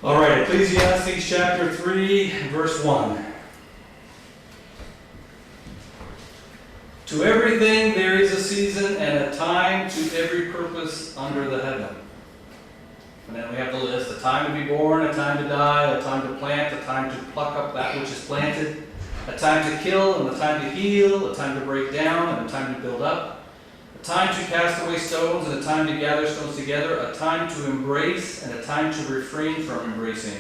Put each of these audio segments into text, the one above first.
All right, Ecclesiastes chapter 3, verse 1. To everything there is a season and a time to every purpose under the heaven. And then we have the list: a time to be born, a time to die, a time to plant, a time to pluck up that which is planted, a time to kill and a time to heal, a time to break down and a time to build up, a time to cast away stones and a time to gather stones together, a time to embrace and a time to refrain from embracing,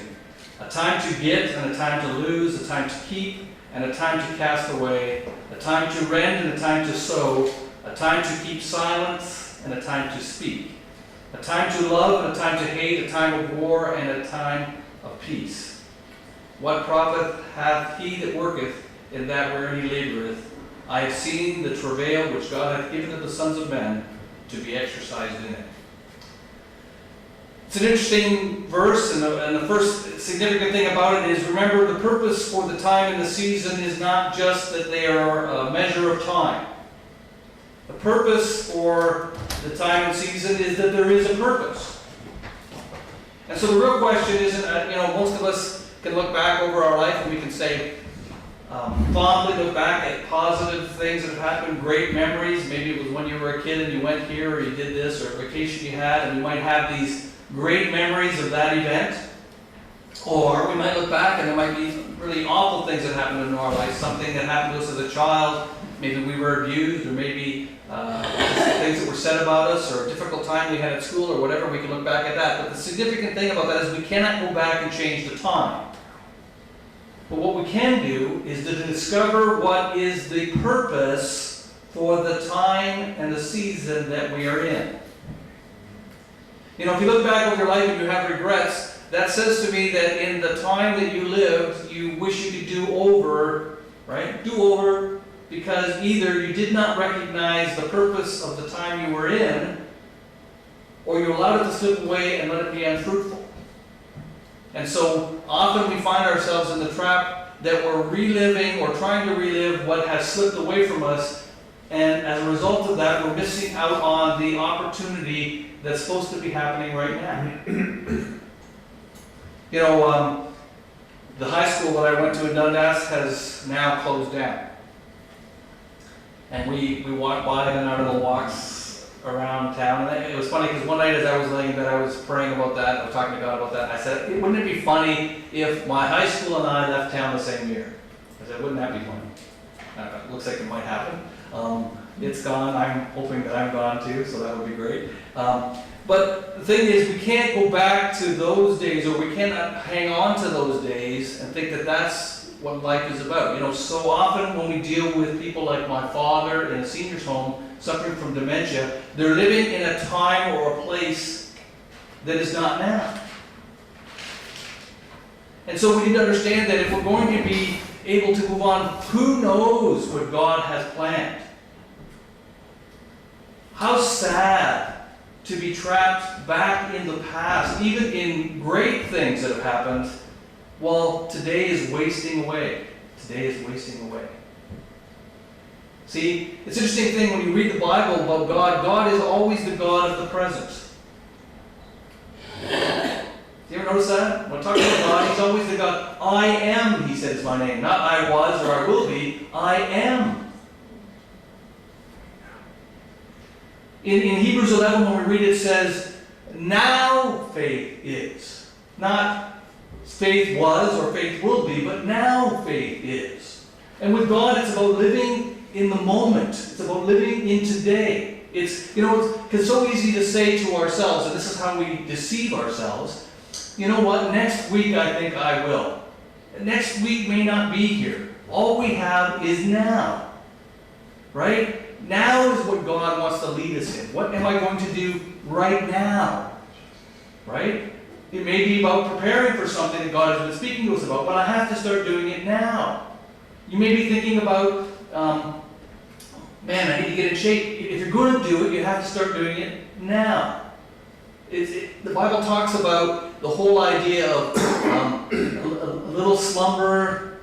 a time to get and a time to lose, a time to keep and a time to cast away, a time to rend and a time to sow, a time to keep silence and a time to speak, a time to love and a time to hate, a time of war and a time of peace. What profit hath he that worketh in that wherein he laboureth? I have seen the travail which God hath given to the sons of men to be exercised in it. It's an interesting verse, and the first significant thing about it is, remember, the purpose for the time and the season is not just that they are a measure of time. The purpose for the time and season is that there is a purpose. And so the real question isn't, most of us can look back over our life and we can say, fondly look back at positive things that have happened, great memories. Maybe it was when you were a kid and you went here, or you did this, or a vacation you had, and you might have these great memories of that event. Or we might look back and there might be really awful things that happened in our life, something that happened to us as a child. Maybe we were abused, or maybe just things that were said about us, or a difficult time we had at school, or whatever. We can look back at that. But the significant thing about that is we cannot go back and change the time. But what we can do is to discover what is the purpose for the time and the season that we are in. If you look back over your life and you have regrets, that says to me that in the time that you lived, you wish you could do over, right? Do over, because either you did not recognize the purpose of the time you were in, or you allowed it to slip away and let it be unfruitful. And so often we find ourselves in the trap that we're reliving or trying to relive what has slipped away from us, and as a result of that, we're missing out on the opportunity that's supposed to be happening right now. The high school that I went to in Dundas has now closed down. And we walked by and out of the walks around town. And it was funny because one night as I was laying in bed, I was praying about that. I was talking to God about that. And I said, wouldn't it be funny if my high school and I left town the same year? I said, wouldn't that be funny? It looks like it might happen. It's gone. I'm hoping that I'm gone too, so that would be great. But the thing is, we can't go back to those days, or we cannot hang on to those days and think that that's what life is about. So often when we deal with people like my father in a senior's home suffering from dementia, they're living in a time or a place that is not now. And so we need to understand that if we're going to be able to move on, who knows what God has planned? How sad to be trapped back in the past, even in great things that have happened, while today is wasting away. Today is wasting away. See, it's an interesting thing when you read the Bible about God. God is always the God of the present. Do you ever notice that? When talking about God, He's always the God. I am, He says, my name. Not I was or I will be. I am. In Hebrews 11, when we read it, it says, now faith is. Not faith was or faith will be, but now faith is. And with God, it's about living in the moment. It's about living in today. It's so easy to say to ourselves, and this is how we deceive ourselves, you know what, next week I think I will. Next week may not be here. All we have is now. Right? Now is what God wants to lead us in. What am I going to do right now? Right? It may be about preparing for something that God has been speaking to us about, but I have to start doing it now. You may be thinking about, I need to get in shape. If you're going to do it, you have to start doing it now. The Bible talks about the whole idea of a little slumber,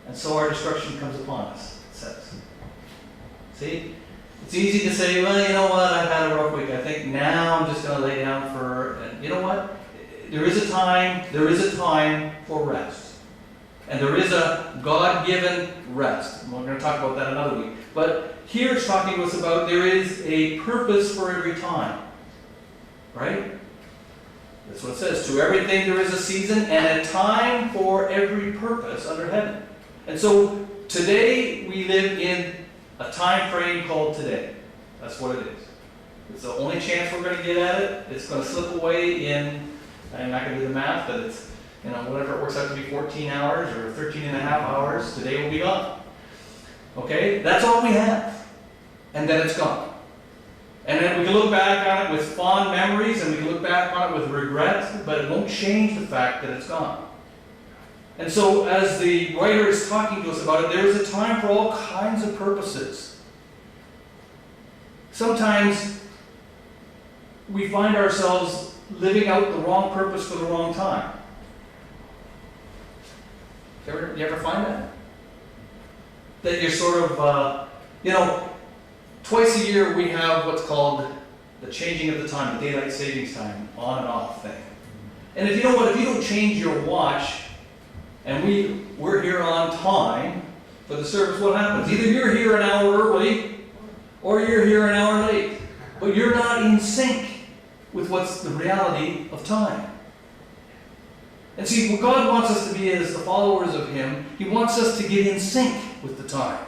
and so our destruction comes upon us, it says. See? It's easy to say, well, you know what, I've had a rough week. I think now I'm just going to lay down and you know what? there is a time for rest. And there is a God-given rest. And we're going to talk about that another week. But here it's talking to us about there is a purpose for every time. Right? That's what it says. To everything there is a season and a time for every purpose under heaven. And so today we live in a time frame called today. That's what it is. It's the only chance we're going to get at it. It's going to slip away in, I'm not going to do the math, but it's, whatever it works out to be 14 hours or 13 and a half hours, today will be gone. Okay? That's all we have. And then it's gone. And then we can look back on it with fond memories and we can look back on it with regret, but it won't change the fact that it's gone. And so as the writer is talking to us about it, there is a time for all kinds of purposes. Sometimes we find ourselves living out the wrong purpose for the wrong time. You ever find that? That you're sort of, twice a year we have what's called the changing of the time, the daylight savings time, on and off thing. And if you don't change your watch, and we're here on time for the service, what happens? Either you're here an hour early, or you're here an hour late. But you're not in sync with what's the reality of time. And see, what God wants us to be as the followers of Him, He wants us to get in sync with the time.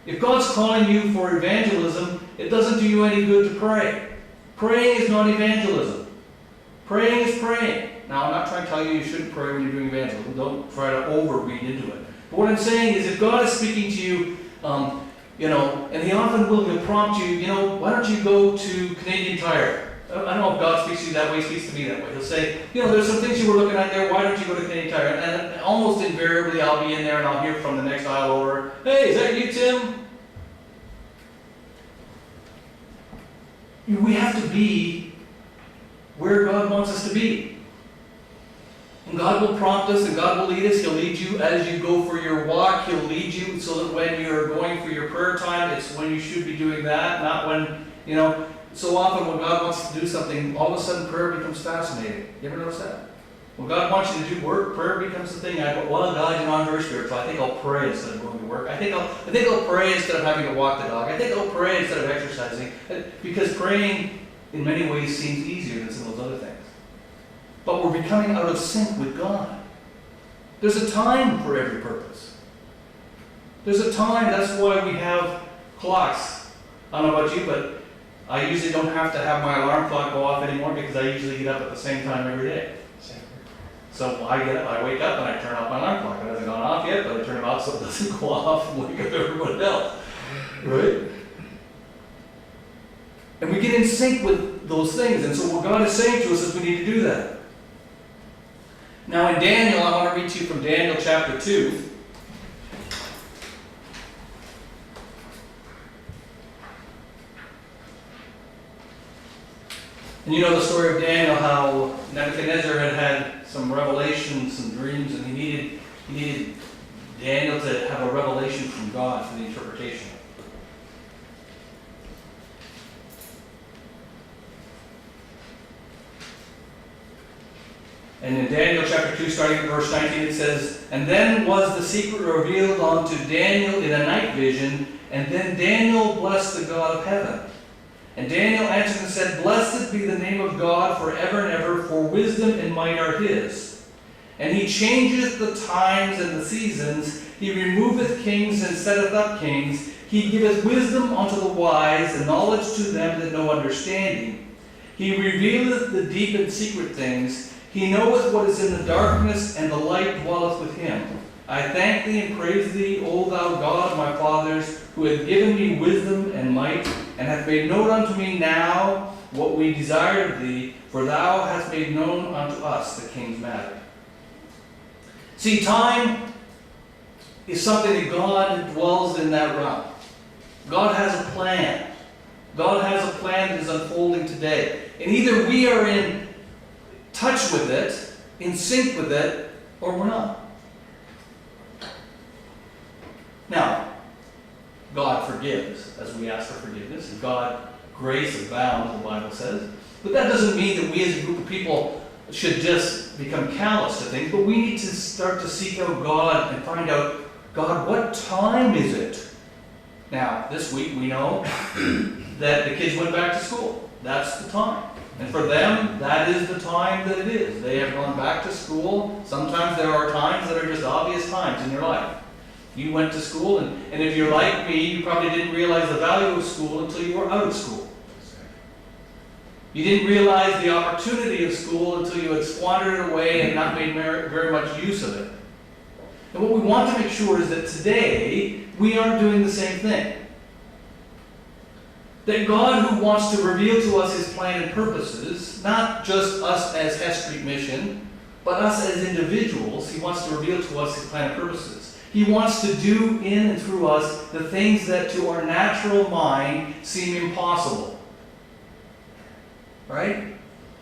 If God's calling you for evangelism, it doesn't do you any good to pray. Praying is not evangelism. Praying is praying. Now, I'm not trying to tell you shouldn't pray when you're doing evangelism. Don't try to overread into it. But what I'm saying is, if God is speaking to you, and He often will prompt you, why don't you go to Canadian Tire? I don't know if God speaks to you that way, He speaks to me that way. He'll say, there's some things you were looking at there, why don't you go to Canadian Tire? And almost invariably I'll be in there and I'll hear from the next aisle over, hey, is that you, Tim? We have to be where God wants us to be. And God will prompt us and God will lead us. He'll lead you as you go for your walk. He'll lead you so that when you're going for your prayer time, it's when you should be doing that, not when, so often when God wants to do something, all of a sudden prayer becomes fascinating. You ever notice that? When God wants you to do work, prayer becomes the thing. I go, well, God, I'm very spiritual. I think I'll pray instead of going to work. I think I'll pray instead of having to walk the dog. I think I'll pray instead of exercising. Because praying, in many ways, seems easier than some of those other things. But we're becoming out of sync with God. There's a time for every purpose. There's a time. That's why we have clocks. I don't know about you, but I usually don't have to have my alarm clock go off anymore because I usually get up at the same time every day. So I get up, I wake up and I turn off my alarm clock. It hasn't gone off yet, but I turn it off so it doesn't go off and wake up everyone else. Right? And we get in sync with those things. And so what God is saying to us is we need to do that. Now in Daniel, I want to read to you from Daniel chapter 2. And you know the story of Daniel, how Nebuchadnezzar had some revelations, some dreams, and he needed Daniel to have a revelation from God for the interpretation. And in Daniel chapter 2, starting at verse 19, it says, "And then was the secret revealed unto Daniel in a night vision, and then Daniel blessed the God of heaven. And Daniel answered and said, Blessed be the name of God forever and ever, for wisdom and might are His. And He changeth the times and the seasons. He removeth kings and setteth up kings. He giveth wisdom unto the wise, and knowledge to them that know understanding. He revealeth the deep and secret things. He knoweth what is in the darkness, and the light dwelleth with Him. I thank Thee and praise Thee, O Thou God of my fathers, who hath given me wisdom and might, and hath made known unto me now what we desire of Thee, for Thou hast made known unto us the King's matter." See, time is something that God dwells in that realm. God has a plan. God has a plan that is unfolding today. And either we are in touch with it, in sync with it, or we're not. Now, God forgives as we ask for forgiveness. And God, grace abounds, the Bible says. But that doesn't mean that we as a group of people should just become callous to things, but we need to start to seek out God and find out, God, what time is it? Now, this week we know that the kids went back to school. That's the time. And for them, that is the time that it is. They have gone back to school. Sometimes there are times that are just obvious times in your life. You went to school, and if you're like me, you probably didn't realize the value of school until you were out of school. You didn't realize the opportunity of school until you had squandered it away and not made very much use of it. And what we want to make sure is that today, we aren't doing the same thing. That God, who wants to reveal to us His plan and purposes, not just us as Hess Street Mission, but us as individuals, He wants to reveal to us His plan and purposes. He wants to do in and through us the things that to our natural mind seem impossible. Right?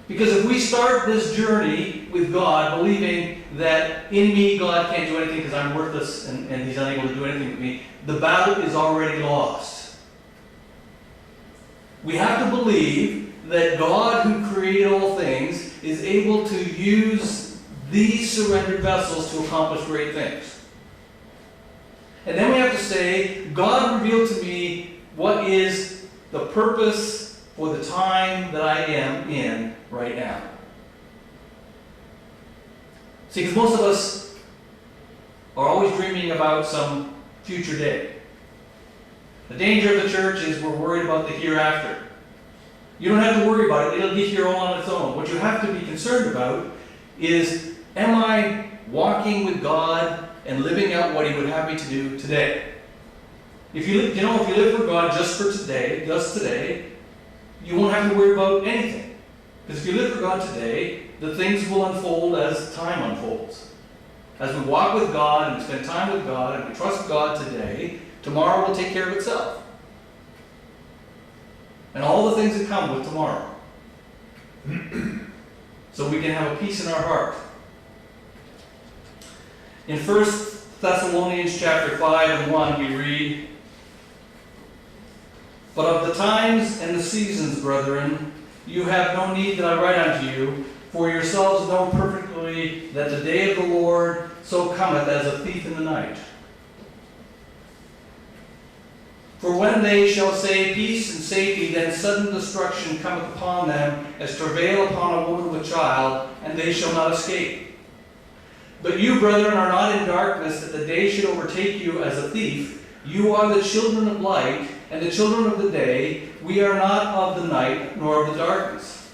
Because if we start this journey with God believing that in me God can't do anything because I'm worthless and He's unable to do anything with me, the battle is already lost. We have to believe that God, who created all things, is able to use these surrendered vessels to accomplish great things. And then we have to say, God revealed to me what is the purpose for the time that I am in right now. See, because most of us are always dreaming about some future day. The danger of the church is we're worried about the hereafter. You don't have to worry about it. It'll get here all on its own. What you have to be concerned about is, am I walking with God and living out what He would have me to do today? If you live for God just for today, you won't have to worry about anything. Because if you live for God today, the things will unfold as time unfolds. As we walk with God and we spend time with God and we trust God today, tomorrow will take care of itself. And all the things that come with tomorrow. So we can have a peace in our heart. In 1 Thessalonians chapter 5 and 1 we read, "But of the times and the seasons, brethren, you have no need that I write unto you, for yourselves know perfectly that the day of the Lord so cometh as a thief in the night. For when they shall say peace and safety, then sudden destruction cometh upon them, as travail upon a woman with child, and they shall not escape. But you, brethren, are not in darkness, that the day should overtake you as a thief. You are the children of light, and the children of the day. We are not of the night, nor of the darkness.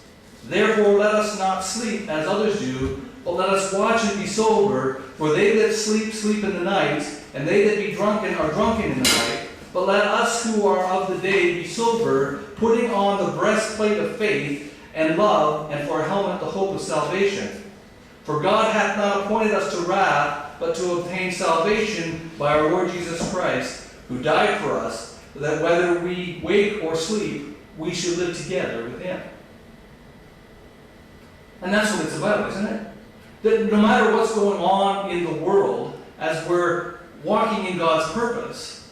Therefore let us not sleep as others do, but let us watch and be sober. For they that sleep, sleep in the night, and they that be drunken are drunken in the night. But let us who are of the day be sober, putting on the breastplate of faith and love, and for a helmet the hope of salvation. For God hath not appointed us to wrath, but to obtain salvation by our Lord Jesus Christ, who died for us, that whether we wake or sleep, we should live together with Him." And that's what it's about, isn't it? That no matter what's going on in the world, as we're walking in God's purpose,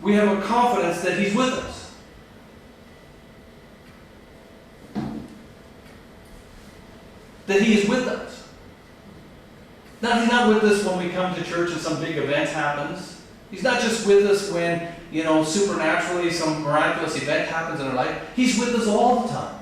we have a confidence that He's with us. That He is with us. Now, He's not with us when we come to church and some big event happens. He's not just with us when, supernaturally some miraculous event happens in our life. He's with us all the time.